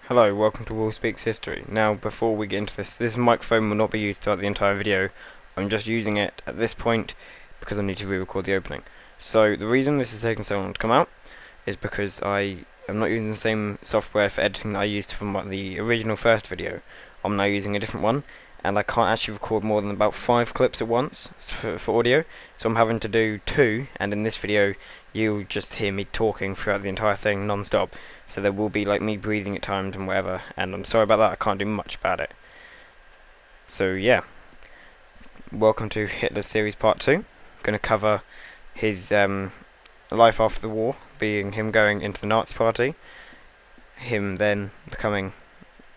Hello, welcome to Will Speaks History. Now, before we get into this microphone will not be used throughout the entire video. I'm just using it at this point because I need to re-record the opening. So, the reason this is taking so long to come out is because I am not using the same software for editing that I used from the original first video. I'm now using a different one, and I can't actually record more than about 5 clips at once for audio, so I'm having to do 2, and in this video you'll just hear me talking throughout the entire thing non-stop. So there will be like me breathing at times and whatever, and I'm sorry about that, I can't do much about it. So yeah, welcome to Hitler Series Part 2. Going to cover his life after the war, being him going into the Nazi Party, him then becoming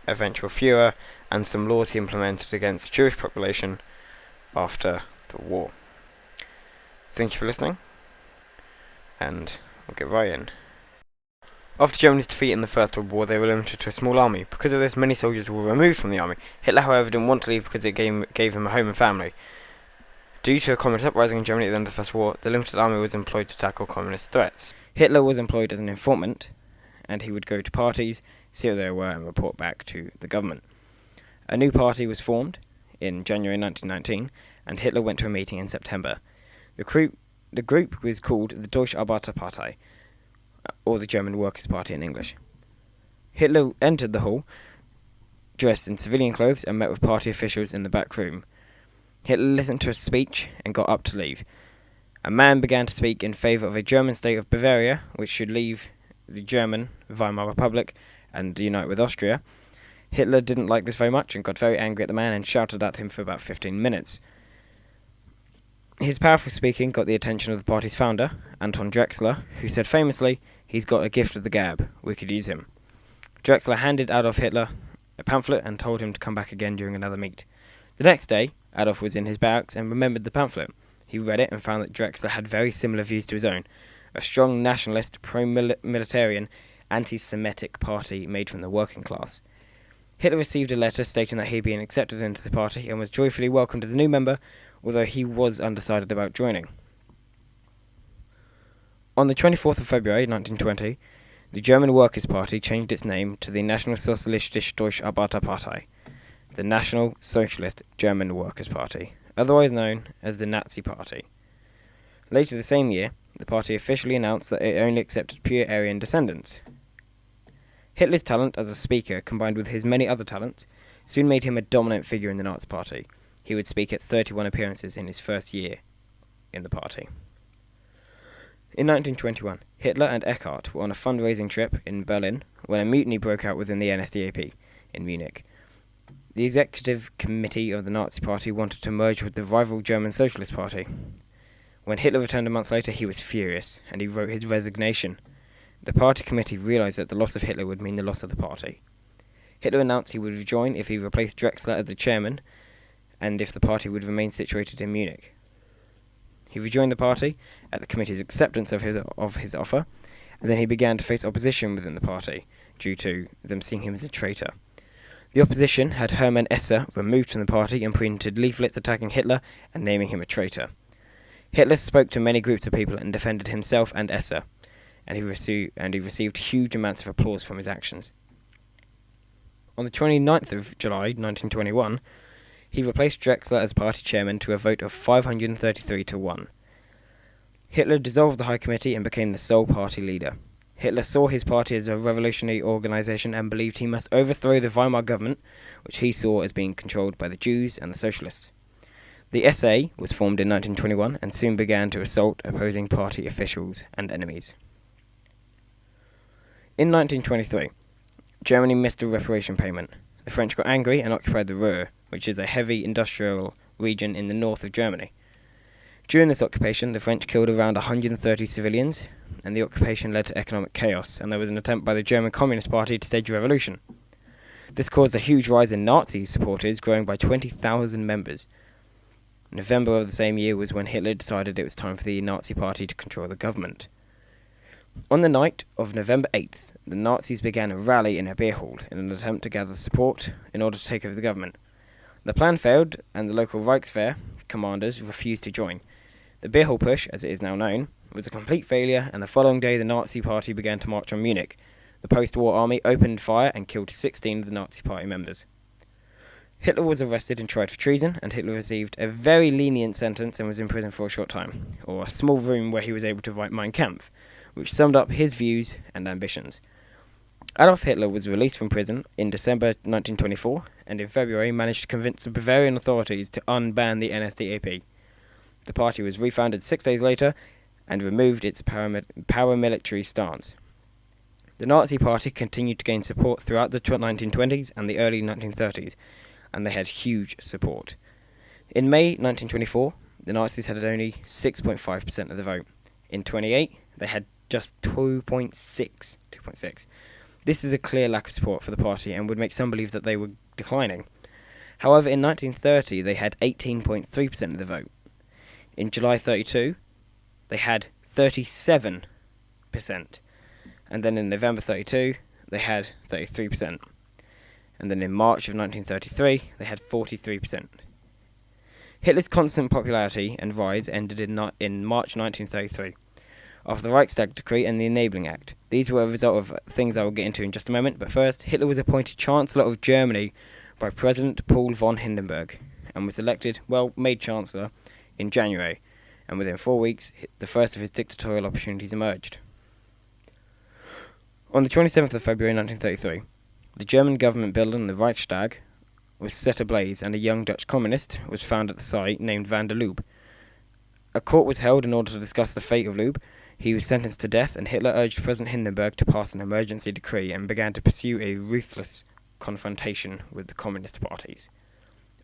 eventual Führer, and some laws he implemented against the Jewish population after the war. Thank you for listening, and we'll get right in. After Germany's defeat in the First World War, they were limited to a small army. Because of this, many soldiers were removed from the army. Hitler, however, didn't want to leave because it gave him a home and family. Due to a communist uprising in Germany at the end of the First War, the limited army was employed to tackle communist threats. Hitler was employed as an informant, and he would go to parties, see what they were, and report back to the government. A new party was formed in January 1919, and Hitler went to a meeting in September. The group was called the Deutsche Arbeiterpartei, or the German Workers' Party in English. Hitler entered the hall, dressed in civilian clothes, and met with party officials in the back room. Hitler listened to a speech and got up to leave. A man began to speak in favour of a German state of Bavaria, which should leave the German Weimar Republic and unite with Austria. Hitler didn't like this very much and got very angry at the man and shouted at him for about 15 minutes. His powerful speaking got the attention of the party's founder, Anton Drexler, who said famously, "He's got a gift of the gab, we could use him." Drexler handed Adolf Hitler a pamphlet and told him to come back again during another meet. The next day, Adolf was in his barracks and remembered the pamphlet. He read it and found that Drexler had very similar views to his own, a strong nationalist, pro-militarian, anti-Semitic party made from the working class. Hitler received a letter stating that he had been accepted into the party and was joyfully welcomed as a new member, although he was undecided about joining. On the 24th of February 1920, the German Workers' Party changed its name to the Nationalsozialistische Deutsche Arbeiterpartei, the National Socialist German Workers' Party, otherwise known as the Nazi Party. Later the same year, the party officially announced that it only accepted pure Aryan descendants. Hitler's talent as a speaker, combined with his many other talents, soon made him a dominant figure in the Nazi Party. He would speak at 31 appearances in his first year in the party. In 1921, Hitler and Eckart were on a fundraising trip in Berlin when a mutiny broke out within the NSDAP in Munich. The executive committee of the Nazi Party wanted to merge with the rival German Socialist Party. When Hitler returned a month later, he was furious, and he wrote his resignation. The party committee realized that the loss of Hitler would mean the loss of the party. Hitler announced he would rejoin if he replaced Drexler as the chairman, and if the party would remain situated in Munich. He rejoined the party at the committee's acceptance of his offer, and then he began to face opposition within the party, due to them seeing him as a traitor. The opposition had Hermann Esser removed from the party and printed leaflets attacking Hitler and naming him a traitor. Hitler spoke to many groups of people and defended himself and Esser, and he received huge amounts of applause from his actions. On the 29th of July 1921, he replaced Drexler as party chairman to a vote of 533 to 1. Hitler dissolved the High Committee and became the sole party leader. Hitler saw his party as a revolutionary organization and believed he must overthrow the Weimar government, which he saw as being controlled by the Jews and the Socialists. The SA was formed in 1921 and soon began to assault opposing party officials and enemies. In 1923, Germany missed a reparation payment. The French got angry and occupied the Ruhr, which is a heavy industrial region in the north of Germany. During this occupation, the French killed around 130 civilians, and the occupation led to economic chaos, and there was an attempt by the German Communist Party to stage a revolution. This caused a huge rise in Nazi supporters, growing by 20,000 members. November of the same year was when Hitler decided it was time for the Nazi Party to control the government. On the night of November 8th, the Nazis began a rally in a beer hall in an attempt to gather support in order to take over the government. The plan failed, and the local Reichswehr commanders refused to join. The beer hall push, as it is now known, was a complete failure, and the following day the Nazi Party began to march on Munich. The post-war army opened fire and killed 16 of the Nazi Party members. Hitler was arrested and tried for treason, and Hitler received a very lenient sentence and was in prison for a short time, or a small room where he was able to write Mein Kampf, which summed up his views and ambitions. Adolf Hitler was released from prison in December 1924, and in February managed to convince the Bavarian authorities to unban the NSDAP. The party was refounded 6 days later and removed its paramilitary stance. The Nazi Party continued to gain support throughout the 1920s and the early 1930s, and they had huge support. In May 1924, the Nazis had only 6.5% of the vote. In 1928, they had just 2.6. This is a clear lack of support for the party and would make some believe that they were declining. However, in 1930, they had 18.3% of the vote. In July 1932, they had 37%. And then in November 1932, they had 33%. And then in March of 1933, they had 43%. Hitler's constant popularity and rise ended in March 1933, after the Reichstag Decree and the Enabling Act. These were a result of things I will get into in just a moment, but first, Hitler was appointed Chancellor of Germany by President Paul von Hindenburg, and was made Chancellor in January, and within 4 weeks, the first of his dictatorial opportunities emerged. On the 27th of February 1933, the German government building, the Reichstag, was set ablaze, and a young Dutch communist was found at the site named Van der Lubbe. A court was held in order to discuss the fate of Lubbe. He was sentenced to death, and Hitler urged President Hindenburg to pass an emergency decree and began to pursue a ruthless confrontation with the communist parties.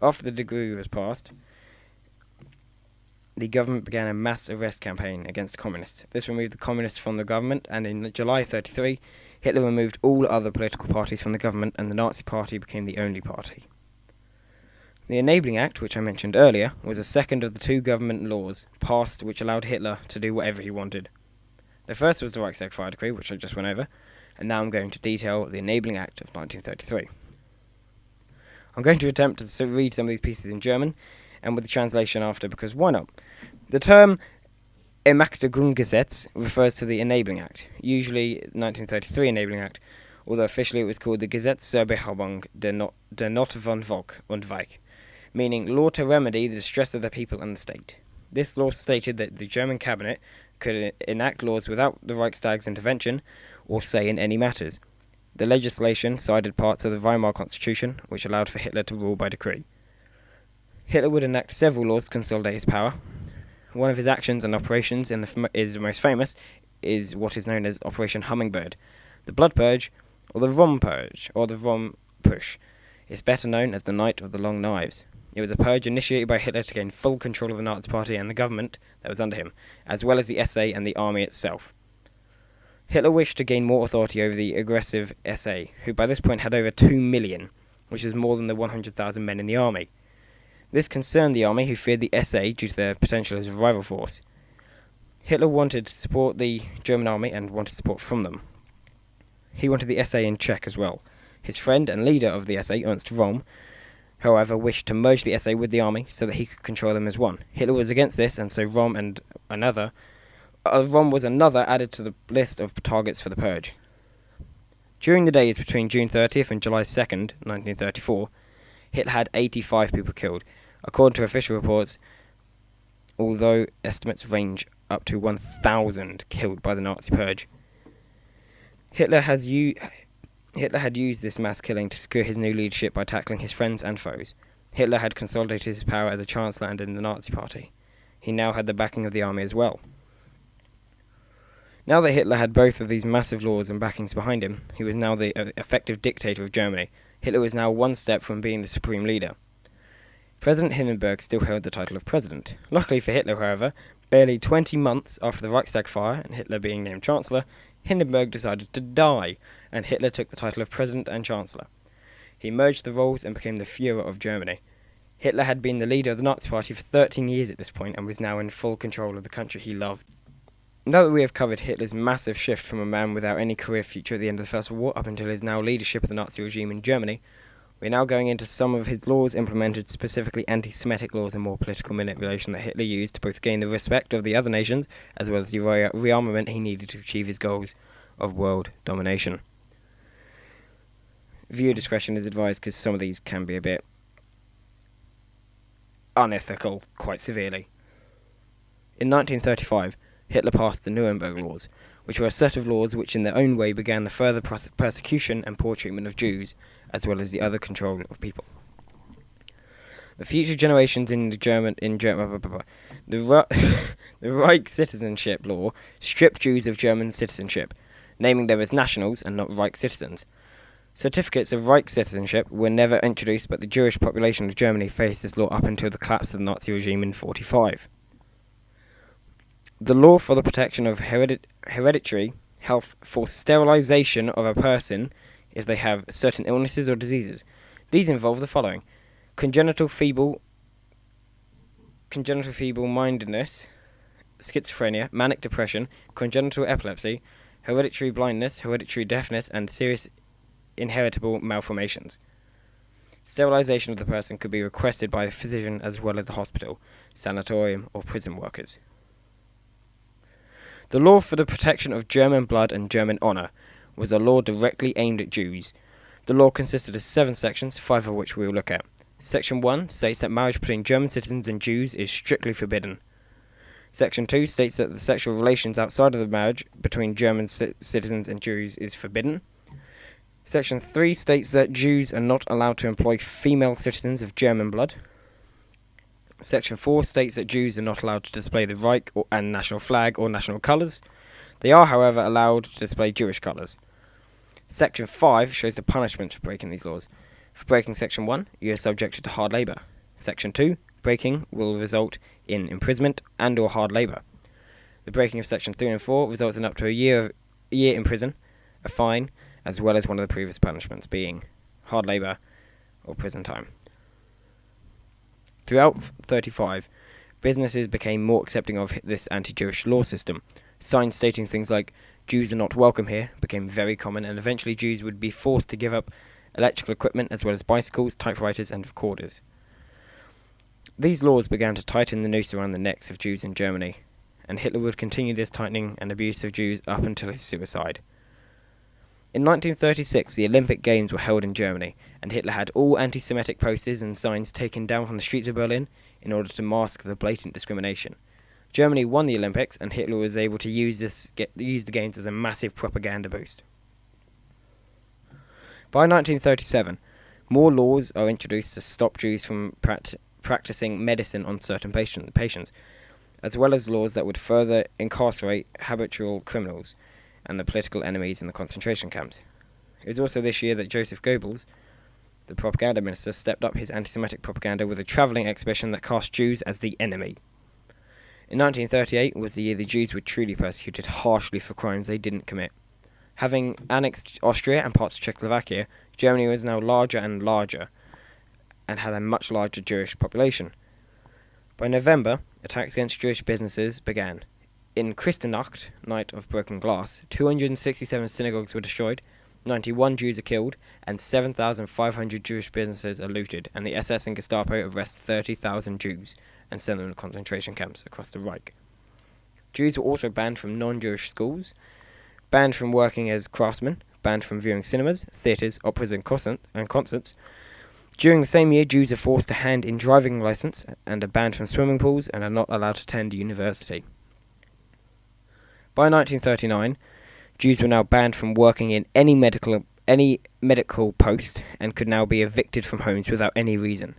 After the decree was passed, the government began a mass arrest campaign against the communists. This removed the communists from the government, and in July 1933, Hitler removed all other political parties from the government, and the Nazi Party became the only party. The Enabling Act, which I mentioned earlier, was a second of the two government laws passed which allowed Hitler to do whatever he wanted. The first was the Reichstag Fire Decree, which I just went over, and now I'm going to detail the Enabling Act of 1933. I'm going to attempt to read some of these pieces in German, and with the translation after, because why not? The term Ermächtigungsgesetz refers to the Enabling Act, usually 1933 Enabling Act, although officially it was called the Gesetz zur Behabung der Not von Volk und Weich, meaning law to remedy the distress of the people and the state. This law stated that the German cabinet could enact laws without the Reichstag's intervention or say in any matters. The legislation cited parts of the Weimar Constitution, which allowed for Hitler to rule by decree. Hitler would enact several laws to consolidate his power. One of his actions and operations is most famous is what is known as Operation Hummingbird. The Blood Purge, or the Rom Purge, or the Rom Push, is better known as the Night of the Long Knives. It was a purge initiated by Hitler to gain full control of the Nazi Party and the government that was under him, as well as the SA and the army itself. Hitler wished to gain more authority over the aggressive SA, who by this point had over 2 million, which is more than the 100,000 men in the army. This concerned the army, who feared the SA due to their potential as a rival force. Hitler wanted to support the German army and wanted support from them. He wanted the SA in check as well. His friend and leader of the SA, Ernst Röhm, however, wished to merge the SA with the army so that he could control them as one. Hitler was against this, and so Röhm was another added to the list of targets for the purge. During the days between June 30th and July 2nd, 1934, Hitler had 85 people killed, according to official reports, although estimates range up to 1,000 killed by the Nazi purge. Hitler had used this mass killing to secure his new leadership by tackling his friends and foes. Hitler had consolidated his power as a chancellor and in the Nazi Party. He now had the backing of the army as well. Now that Hitler had both of these massive laws and backings behind him, he was now the effective dictator of Germany. Hitler was now one step from being the supreme leader. President Hindenburg still held the title of president. Luckily for Hitler, however, barely 20 months after the Reichstag fire and Hitler being named chancellor, Hindenburg decided to die, and Hitler took the title of president and chancellor. He merged the roles and became the Führer of Germany. Hitler had been the leader of the Nazi Party for 13 years at this point and was now in full control of the country he loved. Now that we have covered Hitler's massive shift from a man without any career future at the end of the First World War up until his now leadership of the Nazi regime in Germany, we are now going into some of his laws implemented, specifically anti-Semitic laws and more political manipulation that Hitler used to both gain the respect of the other nations as well as the rearmament he needed to achieve his goals of world domination. Viewer discretion is advised because some of these can be a bit unethical, quite severely. In 1935, Hitler passed the Nuremberg Laws, which were a set of laws which in their own way began the further persecution and poor treatment of Jews, as well as the other control of people. The future generations the Reich citizenship law stripped Jews of German citizenship, naming them as nationals and not Reich citizens. Certificates of Reich citizenship were never introduced, but the Jewish population of Germany faced this law up until the collapse of the Nazi regime in 1945. The law for the protection of hereditary health forced sterilization of a person if they have certain illnesses or diseases. These involve the following: congenital feeble-mindedness, schizophrenia, manic depression, congenital epilepsy, hereditary blindness, hereditary deafness, and serious inheritable malformations. Sterilization of the person could be requested by a physician as well as the hospital, sanatorium, or prison workers. The law for the protection of German blood and German honor was a law directly aimed at Jews. The law consisted of 7 sections, 5 of which we will look at. Section 1 states that marriage between German citizens and Jews is strictly forbidden. Section 2 states that the sexual relations outside of the marriage between German citizens and Jews is forbidden. Section 3 states that Jews are not allowed to employ female citizens of German blood. Section 4 states that Jews are not allowed to display the Reich and national flag or national colours. They are, however, allowed to display Jewish colours. Section 5 shows the punishments for breaking these laws. For breaking Section 1, you are subjected to hard labour. Section 2, breaking will result in imprisonment and or hard labour. The breaking of Section 3 and 4 results in up to a year in prison, a fine, as well as one of the previous punishments being hard labour or prison time. Throughout 1935, businesses became more accepting of this anti-Jewish law system. Signs stating things like "Jews are not welcome here" became very common, and eventually Jews would be forced to give up electrical equipment as well as bicycles, typewriters, and recorders. These laws began to tighten the noose around the necks of Jews in Germany, and Hitler would continue this tightening and abuse of Jews up until his suicide. In 1936, the Olympic Games were held in Germany, and Hitler had all anti-Semitic posters and signs taken down from the streets of Berlin in order to mask the blatant discrimination. Germany won the Olympics, and Hitler was able to use the Games as a massive propaganda boost. By 1937, more laws are introduced to stop Jews from practicing medicine on certain patients, as well as laws that would further incarcerate habitual criminals and the political enemies in the concentration camps. It was also this year that Joseph Goebbels, the propaganda minister, stepped up his anti-Semitic propaganda with a travelling exhibition that cast Jews as the enemy. In 1938 was the year the Jews were truly persecuted harshly for crimes they didn't commit. Having annexed Austria and parts of Czechoslovakia, Germany was now larger and larger, and had a much larger Jewish population. By November, attacks against Jewish businesses began. In Kristallnacht, Night of Broken Glass, 267 synagogues were destroyed, 91 Jews are killed, and 7,500 Jewish businesses are looted, and the SS and Gestapo arrest 30,000 Jews and send them to concentration camps across the Reich. Jews were also banned from non-Jewish schools, banned from working as craftsmen, banned from viewing cinemas, theatres, operas and concerts. During the same year, Jews are forced to hand in driving license and are banned from swimming pools and are not allowed to attend university. By 1939, Jews were now banned from working in any medical post and could now be evicted from homes without any reason.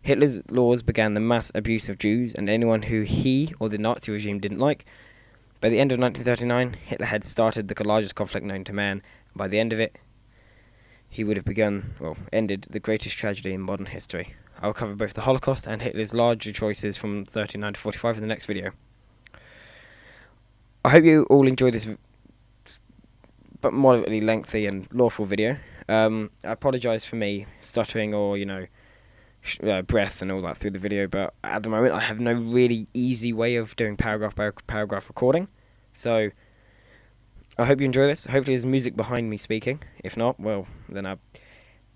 Hitler's laws began the mass abuse of Jews and anyone who he or the Nazi regime didn't like. By the end of 1939, Hitler had started the largest conflict known to man, and by the end of it, he would have ended the greatest tragedy in modern history. I will cover both the Holocaust and Hitler's larger choices from 1939 to 1945 in the next video. I hope you all enjoyed this but moderately lengthy and lawful video. I apologise for me stuttering or, breath and all that through the video, but at the moment I have no really easy way of doing paragraph by paragraph recording. So I hope you enjoy this. Hopefully there's music behind me speaking. If not, well, then I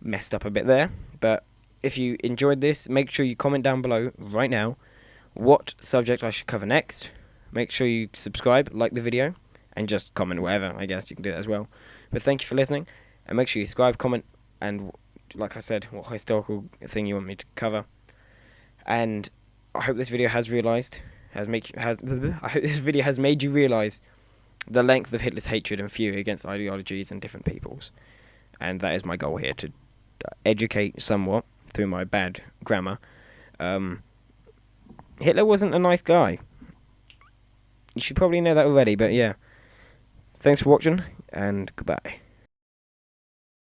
messed up a bit there. But if you enjoyed this, make sure you comment down below right now what subject I should cover next. Make sure you subscribe, like the video, and just comment whatever. I guess you can do that as well. But thank you for listening, and make sure you subscribe, comment, and like I said, what historical thing you want me to cover. And I hope this video has realised, I hope this video has made you realise the length of Hitler's hatred and fury against ideologies and different peoples. And that is my goal here, to educate somewhat through my bad grammar. Hitler wasn't a nice guy. You should probably know that already, but yeah. Thanks for watching, and goodbye.